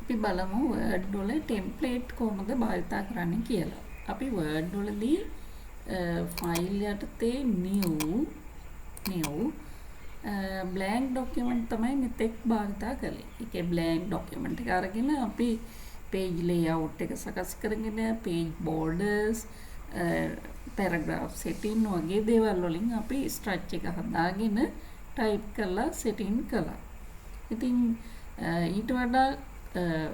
අපි බලමු Word වල ටෙම්ප්ලේට් කොහොමද භාවිත කරන්නේ කියලා. අපි Word වලදී ෆයිල් යටතේ new blank document තමයි මෙතෙක් භාවිත කළේ. ඒකේ blank document එක අරගෙන අපි page layout එක සකස් කරගෙන page borders paragraph setting වගේ දේවල් වලින් අපි structure එක හදාගෙන type කරලා setting කළා. ඉතින් ඊට වඩා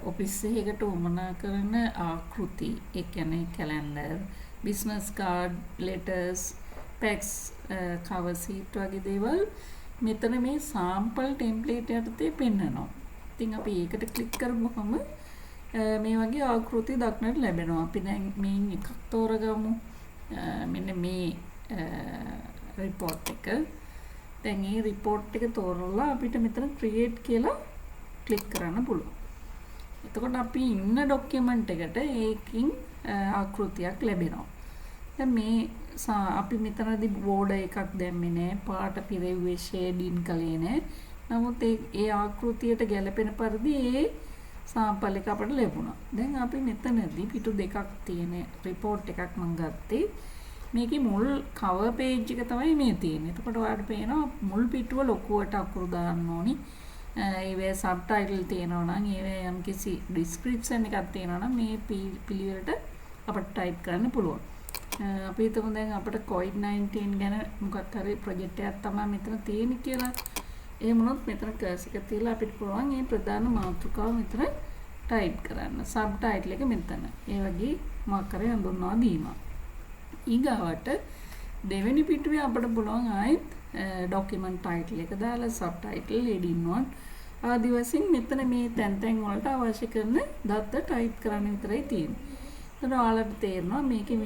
ඔෆිස් එකකට උමනා කරන ආකෘති ඒ කියන්නේ calendar business card letters packs cover sheet වගේ දේවල් මෙතන මේ sample template යටතේ පෙන්නනවා. ඉතින් අපි ඒකට ක්ලික් කරමුකම මේ වගේ ආකෘති දක්නට ලැබෙනවා. අපි දැන් මේ එකක් තෝරගමු. මෙන්න මේ report එක. දැන් මේ report එක තෝරලා අපිට මෙතන create කියලා ක්ලික් කරන්න පුළුවන්. එතකොට අපි ඉන්න ડોකියුමන්ට් එකට ඒකින් ආකෘතියක් ලැබෙනවා. දැන් මේ අපි මෙතනදී බෝඩර් එකක් දැම්මේ නැහැ, පාට පිරෙව්වේ ෂේඩින් කළේ නැහැ. නමුත් ඒ ආකෘතියට ගැලපෙන පරිදි ඒ සාම්පල් එක අපට ලැබුණා. දැන් අපි මෙතනදී පිටු දෙකක් තියෙන report එකක් මම ගත්තේ. මේකේ මුල් cover page එක තමයි මේ තියෙන්නේ. එතකොට ඔයාලට පේනවා මුල් පිටුව ලොකුවට අකුරු දාන්න ඕනි. ඒවේ සබ්ටයිටල් තියෙනවා නම් ඒවේ යම්කිසි ඩිස්ක්‍රිප්ෂන් එකක් තියෙනවා නම් මේ පිළිවෙලට අපිට ටයිප් කරන්න පුළුවන්. අපි හිතමු දැන් අපිට COVID-19 ගැන මොකක් හරි ප්‍රොජෙක්ට් එකක් තමයි මෙතන තියෙන්නේ කියලා. එහෙම වුණොත් මෙතන කර්සර් එක තියලා අපිට පුළුවන් මේ ප්‍රධාන මාතෘකාව මෙතන ටයිප් කරන්න. සබ්ටයිටල් එක මෙතන. ඒ වගේ මොකක් හරි හඳුන්වා දීමක්. ඊගාවට දෙවෙනි පිටුවේ අපිට පුළුවන් ආයෙත් document title එක දාලා subtitle heading 1 ආදි වශයෙන් මෙතන මේ තැන් වලට අවශ්‍ය කරන දත්ත ටයිප් කරන්න විතරයි තියෙන්නේ. එතන ඔයාලට තේරෙනවා මේකේ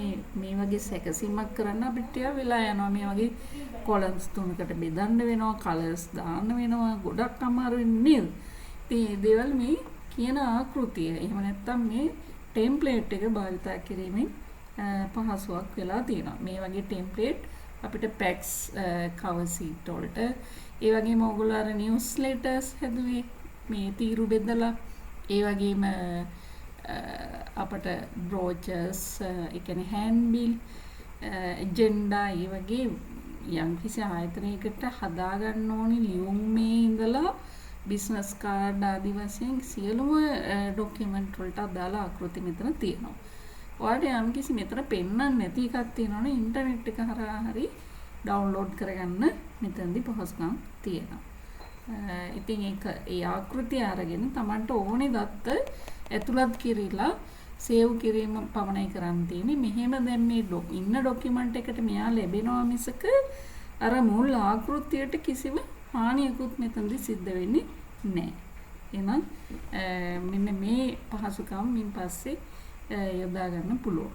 මේ වගේ සැකසීමක් කරන්න අපිට ටික වෙලා යනවා. මේ වගේ columns තුනකට බෙදන්න වෙනවා, colors දාන්න වෙනවා, ගොඩක් අමාරු වෙන්නේ. ඉතින් මේ දේවල් මේ කියන ආකෘතිය. එහෙම නැත්නම් මේ template එක භාවිත කිරීමෙන් පහසුවක් වෙලා තියෙනවා. මේ වගේ template අපිට packs cover sheet වලට ඒ වගේම ඔයගොල්ලෝ අර newsletters හැදුවේ මේ තීරු බෙදලා ඒ වගේම අපට brochures ඒ කියන්නේ handbill agenda ඒ වගේ යම්කිසි ආයතනයකට හදා ගන්න ඕනි ලියුම් මේ ඉඳලා business card ආදී වශයෙන් සියලුම document වලට අදාළ ආකෘති මෙතන තියෙනවා. ඔයාලට යම්කිසි මෙතන පෙන්වන්න නැති එකක් තියෙනවනේ ඉන්ටර්නෙට් එක හරහා හරි ඩවුන්ලෝඩ් කරගන්න මෙතනදී පහසුකම් තියෙනවා. ඉතින් ඒ ආකෘතිය අරගෙන Tamanට ඕනේ දත්ත ඇතුළත් කිරීලා සේව් කිරීම පමණයි කරන්න තියෙන්නේ. මෙහෙම දැන් මේ ඉන්න ડોකියුමන්ට් එකට මෙයා ලැබෙනවා මිසක අර මුල් ආකෘතියට කිසිම හානියකුත් මෙතනදී සිද්ධ වෙන්නේ නැහැ. එහෙනම් මෙන්න මේ පහසුකම් මින් පස්සේ යොදා ගන්න පුළුවන්.